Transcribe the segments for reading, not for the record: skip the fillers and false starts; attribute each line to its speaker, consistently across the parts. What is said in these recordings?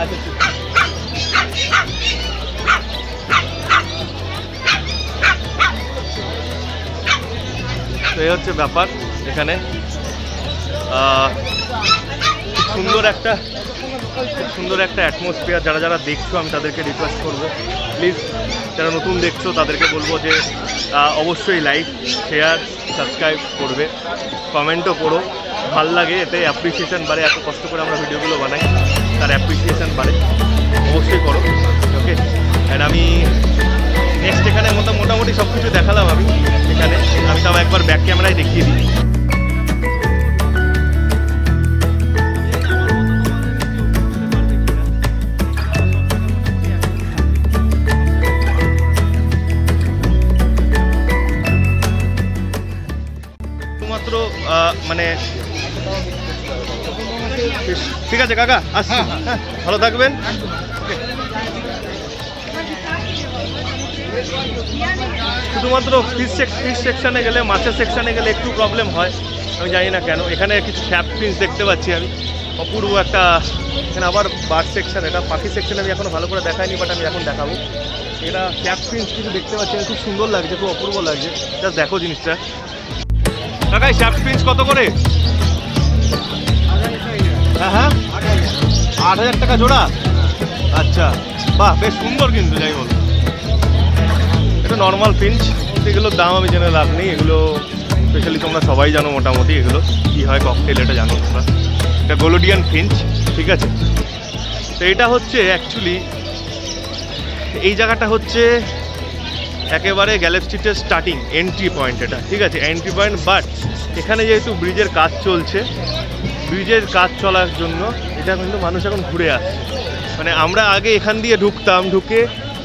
Speaker 1: আচ্ছা ঠিক। তো এই হচ্ছে ব্যাপার এখানে। খুব সুন্দর একটা অ্যাটমসফিয়ার। যারা যারা দেখছো আমি তাদেরকে রিকোয়েস্ট করবো, প্লিজ যারা নতুন দেখছো তাদেরকে বলবো যে অবশ্যই লাইক, শেয়ার, সাবস্ক্রাইব করবে, কমেন্টও করো। ভাল লাগে, এতে অ্যাপ্রিসিয়েশন বাড়ে। এত কষ্ট করে আমরা ভিডিওগুলো বানাই, তার অ্যাপ্রিসিয়েশন বাড়ে। অবশ্যই করো, ওকে। অ্যান্ড আমি নেক্সট এখানে মোটামুটি সব কিছু দেখালাম আমি এখানে। আমি তাও একবার ব্যাক ক্যামেরায় দেখিয়ে দিই। শুধুমাত্র মানে ঠিক আছে কাকা, আসছি। হ্যাঁ, ভালো থাকবেন। শুধুমাত্র ফিশ সেকশনে গেলে, মাছের সেকশনে গেলে একটু প্রবলেম হয়, আমি জানি না কেন। এখানে কিছু ক্যাপ ফিশ দেখতে পাচ্ছি আমি, অপূর্ব একটা। এখানে আবার বার্ড সেকশন, এটা পাখি সেকশন আমি এখনও ভালো করে দেখাইনি, বাট আমি এখন দেখাবো। এটা ক্যাপ ফিশ কিছু দেখতে পাচ্ছি, খুব সুন্দর লাগছে, খুব অপূর্ব লাগছে। জাস্ট দেখো জিনিসটা। কাকা শ্যাপ ফিশ কত করে? হ্যাঁ হ্যাঁ, 8,000 টাকা জোড়া। আচ্ছা, বাহ, বেশ সুন্দর কিন্তু। যাই বল, এটা নর্মাল ফিঞ্চ, এগুলোর দাম আমি জেনে লাভ নেই। এগুলো স্পেশালি তোমরা সবাই জানো মোটামুটি এগুলো কী হয়, ককটেল, এটা জানো তোমরা। এটা গোলোডিয়ান ফিঞ্চ, ঠিক আছে। তো এটা হচ্ছে অ্যাকচুয়ালি, এই জায়গাটা হচ্ছে একেবারে গ্যালেপ স্ট্রিটের স্টার্টিং এন্ট্রি পয়েন্ট এটা, ঠিক আছে, এন্ট্রি পয়েন্ট। বাট এখানে যেহেতু ব্রিজের কাজ চলছে, ব্রিজের কাজ চলার জন্য এটা কিন্তু মানুষ এখন ঘুরে আসছে। মানে আমরা আগে এখান দিয়ে ঢুকতাম, ঢুকে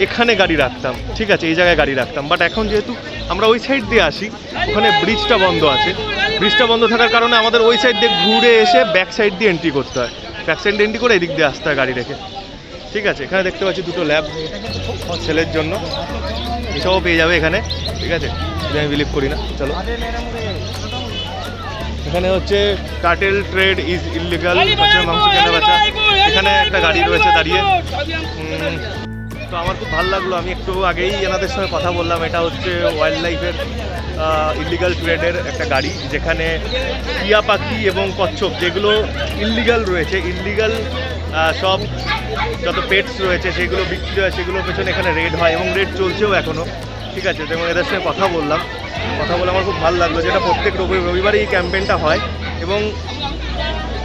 Speaker 1: এখানে গাড়ি রাখতাম, ঠিক আছে, এই জায়গায় গাড়ি রাখতাম। বাট এখন যেহেতু আমরা ওই সাইড দিয়ে আসি, ওখানে ব্রিজটা বন্ধ আছে। ব্রিজটা বন্ধ থাকার কারণে আমাদের ওই সাইড দিয়ে ঘুরে এসে ব্যাক সাইড দিয়ে এন্ট্রি করতে হয়, ব্যাক সাইড এন্ট্রি করে এদিক দিয়ে আসতে হয় গাড়ি রেখে, ঠিক আছে। এখানে দেখতে পাচ্ছি দুটো ল্যাব ছেলের জন্য, এসবও পেয়ে যাবে এখানে, ঠিক আছে। আমি বিলিভ করি না, চলো। এখানে হচ্ছে কাটেল ট্রেড ইজ ইলিগাল, মাংস কেনা বেচা। এখানে একটা গাড়ি রয়েছে দাঁড়িয়ে। তো আমার খুব ভালো লাগলো, আমি একটু আগেই এনাদের সঙ্গে কথা বললাম। এটা হচ্ছে ওয়াইল্ড লাইফের ইলিগাল ট্রেডের একটা গাড়ি, যেখানে টিয়া পাখি এবং কচ্ছপ যেগুলো ইলিগাল রয়েছে, ইলিগাল সব যত পেটস রয়েছে সেগুলো বিক্রি হয়, সেগুলোর পেছনে এখানে রেড হয় এবং রেড চলছেও এখনও, ঠিক আছে। এবং এদের সঙ্গে কথা বলে আমার খুব ভালো লাগলো, যেটা প্রত্যেক রবিবারই এই ক্যাম্পেইনটা হয়। এবং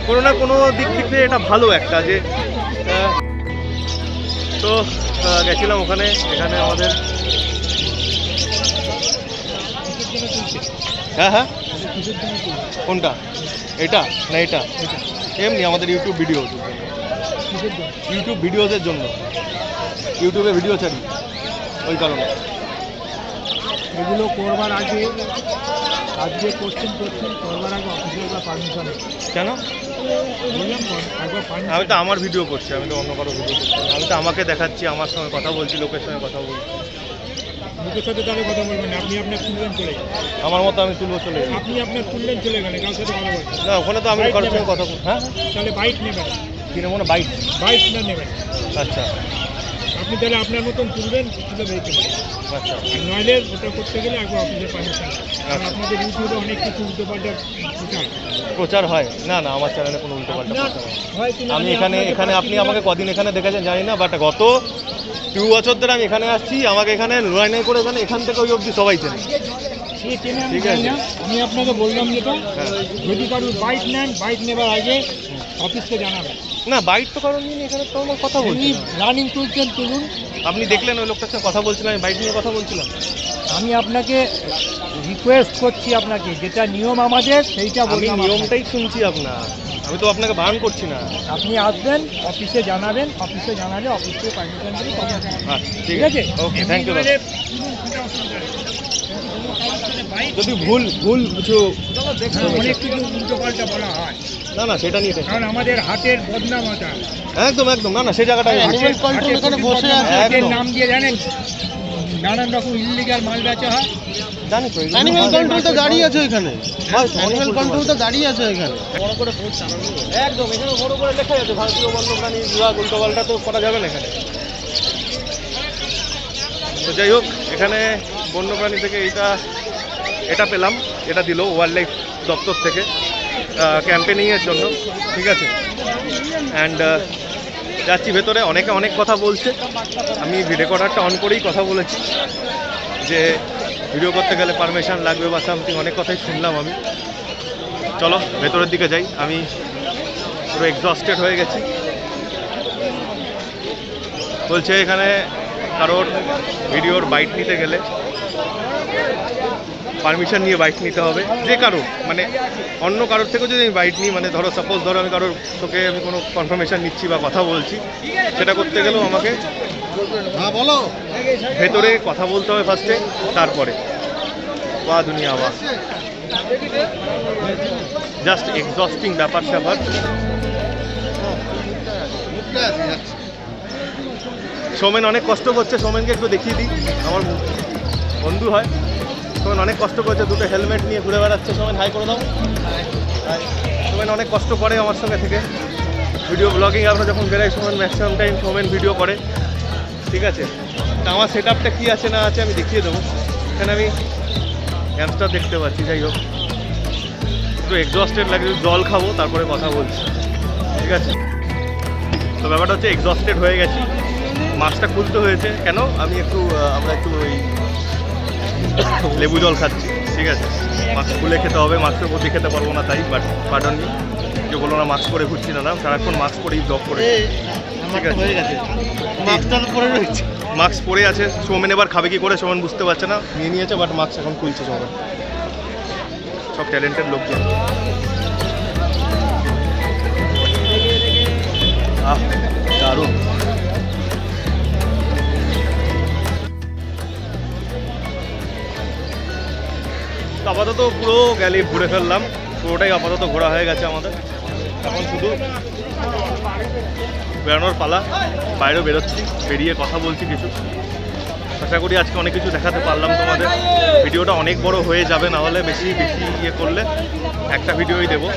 Speaker 1: কোনো না কোনো দিক থেকে এটা ভালো একটা যে। তো গেছিলাম ওখানে, এখানে আমাদের হ্যাঁ হ্যাঁ, কোনটা, এটা না এটা এমনি আমাদের ইউটিউব ভিডিওদের জন্য, ইউটিউবে ভিডিও ছাড়ি, ওই কারণে।
Speaker 2: এগুলো করবার আগে আজকে কোশ্চেন করবার আগে অফিসিয়াল পারমিশন
Speaker 1: কেন?
Speaker 2: বললাম একবার
Speaker 1: আমি তো আমার ভিডিও করছি, আমি তো অন্য কারো ভিডিও করছি, আমি তো আমাকে দেখাচ্ছি, আমার সঙ্গে কথা বলছি, লোকের সঙ্গে কথা বলছি।
Speaker 2: লোকের সাথে তাহলে কথা বলবেন, আপনি আপনার তুললেন চলে গেলেন,
Speaker 1: আমার মতো আমি তুলবো চলে যাই।
Speaker 2: আপনি আপনার তুললেন চলে গেলেন, কারোর সাথে কথা বলছেন
Speaker 1: না, ওখানে তো আমি কারোর সঙ্গে কথা বল। হ্যাঁ,
Speaker 2: তাহলে বাইক নেবেন,
Speaker 1: কিনে মনে বাইক
Speaker 2: না নেবেন।
Speaker 1: আচ্ছা
Speaker 2: আপনি তাহলে আপনার মতন তুলবেন, তুলে বেরিয়ে
Speaker 1: আচ্ছা।
Speaker 2: আর নইলে ওটা করতে গেলে একবার অফিসের পারমিশন। কারণ আপনাদের ইউটিউবে অনেক কিছু উল্টোপাল্টা
Speaker 1: প্রচার হয়। না না, আমার চ্যানেলে কোনো উল্টোপাল্টা প্রচার হয়। আমি এখানে আপনি আমাকে কদিন এখানে দেখেছেন জানি না, বাট গত 2 বছর ধরে আমি এখানে আসছি। আমাকে এখানে লড়াই করে এখান থেকে ওই অবধি সবাই চেনে, ঠিক আছে।
Speaker 2: আমি আপনাকে বললাম যেটা, যদি কারোর বাইক নেন, বাইক নেবার আগে অফিসকে জানাবেন।
Speaker 1: না, বাইক তো কারণ নিয়ে এখানে তো আমার কথা বলছি,
Speaker 2: রানিং তুলছেন তুলুন।
Speaker 1: আপনি দেখলেন ওই লোকটার সঙ্গে কথা বলছিলাম, আমি বাইক নিয়ে কথা বলছিলাম।
Speaker 2: আমি আপনাকে রিকোয়েস্ট করছি, আপনাকে যেটা নিয়ম আমাদের সেইটা
Speaker 1: আমি নিয়মটাই শুনছি আপনার, আমি তো আপনাকে বারণ করছি না।
Speaker 2: আপনি আসবেন, অফিসে জানাবেন, অফিসে জানালে অফিস থেকে পারমিশন দিলে তখন।
Speaker 1: আচ্ছা ঠিক আছে, ওকে, থ্যাংক ইউ। যদি ভুল কিছু
Speaker 2: অনেক কিছু উল্টোপাল্টা বলা হয়,
Speaker 1: না না সেটা নিয়ে,
Speaker 2: কারণ আমাদের হাতের বদনাম আছে।
Speaker 1: একদম একদম, না না সেই জায়গাটা
Speaker 2: হাতের নাম দিয়ে জানেন নানান রকম ইলিগাল মাল বেচা হয়।
Speaker 1: জানি তো
Speaker 3: অ্যানিমেল কন্ট্রোল তো দাঁড়িয়ে আছে ওইখানে, অ্যানিমেল কন্ট্রোল তো দাঁড়িয়ে আছে ওইখানে।
Speaker 1: বড় করে বোর্ড চালানো একদম, এখানে বড় করে লেখা আছে ভারতীয় বন্যপ্রাণী বিভাগ, উল্টোপাল্টা তো করা যাবে না এখানে। তো যাই হোক, এখানে বন্যপ্রাণী থেকে এটা পেলাম, এটা দিল ওয়াইল্ড লাইফ দপ্তর থেকে ক্যাম্পেনিংয়ের জন্য, ঠিক আছে। অ্যান্ড যাচ্ছি ভেতরে, অনেকে অনেক কথা বলছে, আমি রেকর্ডারটা অন করেই কথা বলেছি যে ভিডিও করতে গেলে পারমিশন লাগবে বা সামথিং, অনেক কথাই শুনলাম আমি। চলো ভেতরের দিকে যাই, আমি পুরো এক্সস্টেড হয়ে গেছি। বলছে এখানে কারোর ভিডিওর বাইট নিতে গেলে পারমিশন নিয়ে বাইট নিতে হবে, যে কারোর, মানে অন্য কারোর থেকেও যদি আমি বাইট নিই, মানে ধরো সাপোজ ধরো আমি কারোর তোকে আমি কোনো কনফার্মেশন নিচ্ছি বা কথা বলছি, সেটা করতে গেলেও আমাকে
Speaker 3: হ্যাঁ বলো।
Speaker 1: ভেতরে কথা বলতে হবে ফার্স্টে, তারপরে বা দুনিয়া বা জাস্ট এক্সস্টিং ব্যাপার স্যাপার। সৌমেন অনেক কষ্ট করছে, সৌমেনকে একটু দেখিয়ে দিই, আমার বন্ধু হয়। সৌমেন অনেক কষ্ট করছে, দুটো হেলমেট নিয়ে ঘুরে বেড়াচ্ছে। সৌমেন হাই করে দাও। সৌমেন অনেক কষ্ট করে আমার সঙ্গে থেকে, ভিডিও ব্লগিং আমরা যখন বেরাই Soumen maximum time Soumen video করে, ঠিক আছে। তা আমার সেট আপটা কী আছে না আছে আমি দেখিয়ে দেবো। এখানে আমি হ্যামস্টার দেখতে পাচ্ছি। যাই হোক, একটু এক্সস্টেড লাগে, জল খাবো তারপরে কথা বলছি, ঠিক আছে। তো ব্যাপারটা হচ্ছে এক্সস্টেড হয়ে গেছি, মাস্কটা খুলতে হয়েছে কেন, আমি আমরা একটু ওই লেবু জল খাচ্ছি, ঠিক আছে। মাস্ক খুলে খেতে হবে, মাস্কের প্রতি খেতে পারবো না তাই, বাট পার্ডন মি, যে বলো না মাস্ক পরে ঘুরছি না, সারাক্ষণ মাস্ক পরেই ব্লগ করে, ঠিক আছে।
Speaker 3: হয়ে গেছে, মাস্কটা পরে রয়েছে,
Speaker 1: মাস্ক পরে আছে। সৌমেন এবার খাবে কি করে সৌমেন বুঝতে পারছে না, নিয়ে নিয়েছে, বাট মাস্ক এখন খুলছে সৌমেন। সব ট্যালেন্টেড লোকজন। দারুণ। আপাতত পুরো গ্যালি ঘুরে ফেললাম, পুরোটাই আপাতত ঘোরা হয়ে গেছে আমাদের। এখন শুধু বেরোনোর পালা, বাইরেও বেরোচ্ছি, বেরিয়ে কথা বলছি কিছু। আশা করি আজকে অনেক কিছু দেখাতে পারলাম তোমাদের। ভিডিওটা অনেক বড় হয়ে যাবে, না হলে বেশি ইয়ে করলে একটা ভিডিওই দেবো।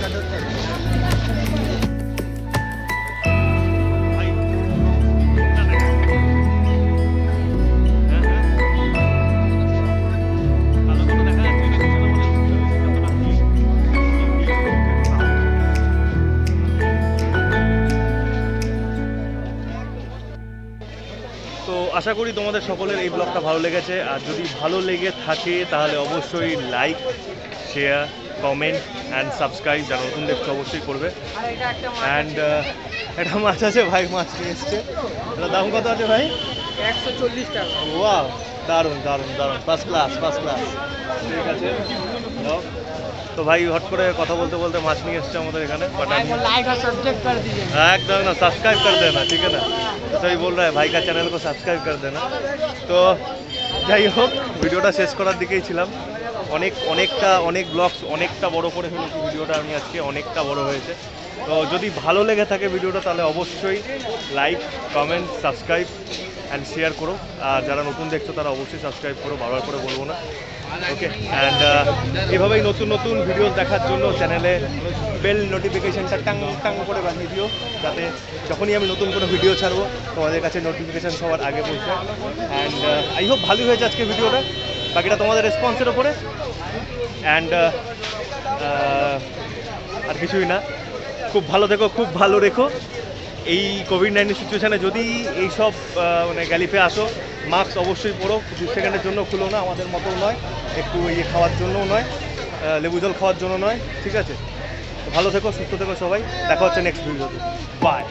Speaker 1: তো আশা করি তোমাদের সকলের এই ব্লগটা ভালো লেগেছে, আর যদি ভালো লেগে থাকে তাহলে অবশ্যই like, share, comment and subscribe, যারা নতুন দেখছো অবশ্যই করবে। অ্যান্ড একটা মাছ আছে ভাই, মাছ নিয়ে এসছে, এটার দাম কত আছে ভাই?
Speaker 2: 140 টাকা।
Speaker 1: ওয়াও, দারুণ দারুণ দারুণ, ফার্স্ট ক্লাস ফার্স্ট ক্লাস, ঠিক আছে। তো ভাই হট করে কথা বলতে বলতে মাছ নিয়ে এসছে আমাদের এখানে, বাট
Speaker 2: लाइक और सब्सक्राइब कर दीजिए।
Speaker 1: एकदम ना, सब्सक्राइब कर देना, ठीक है ना। तो ही बोल रहा है भाई का चैनल को सब्सक्राइब कर देना। तो যাই হোক, ভিডিওটা শেষ করার দিকেই ছিলাম। অনেক ব্লগস অনেকটা বড় করে ফেলেছি ভিডিওটা আমি আজকে, অনেকটা বড় হয়েছে। তো যদি ভালো লেগে থাকে ভিডিওটা তাহলে অবশ্যই like, comment, subscribe and share করো। আর যারা নতুন দেখছো তারা অবশ্যই সাবস্ক্রাইব করো, বারবার করে বলবো না, ওকে। অ্যান্ড এভাবেই নতুন নতুন ভিডিও দেখার জন্য চ্যানেলে বেল নোটিফিকেশানটা টাং টাং করে বানিয়ে দিও, যাতে যখনই আমি নতুন কোনো ভিডিও ছাড়বো তোমাদের কাছে নোটিফিকেশান সবার আগে পৌঁছায়। অ্যান্ড আই হোপ ভালোই হয়েছে আজকে ভিডিওটা, বাকিটা তোমাদের রেসপন্সের ওপরে। অ্যান্ড আর কিছুই না, খুব ভালো থেকো, খুব ভালো রেখো। এই কোভিড-19 সিচুয়েশানে যদি এইসব মানে গ্যালিপে আসো, মাস্ক অবশ্যই পরো, 2 সেকেন্ডের জন্য খুলো না, আমাদের মতো নয়, একটু ইয়ে খাওয়ার জন্যও নয়, লেবু জল খাওয়ার জন্য নয়, ঠিক আছে। ভালো থেকো, সুস্থ থেকো সবাই, দেখা হচ্ছে নেক্সট ভিডিওতে, বাই।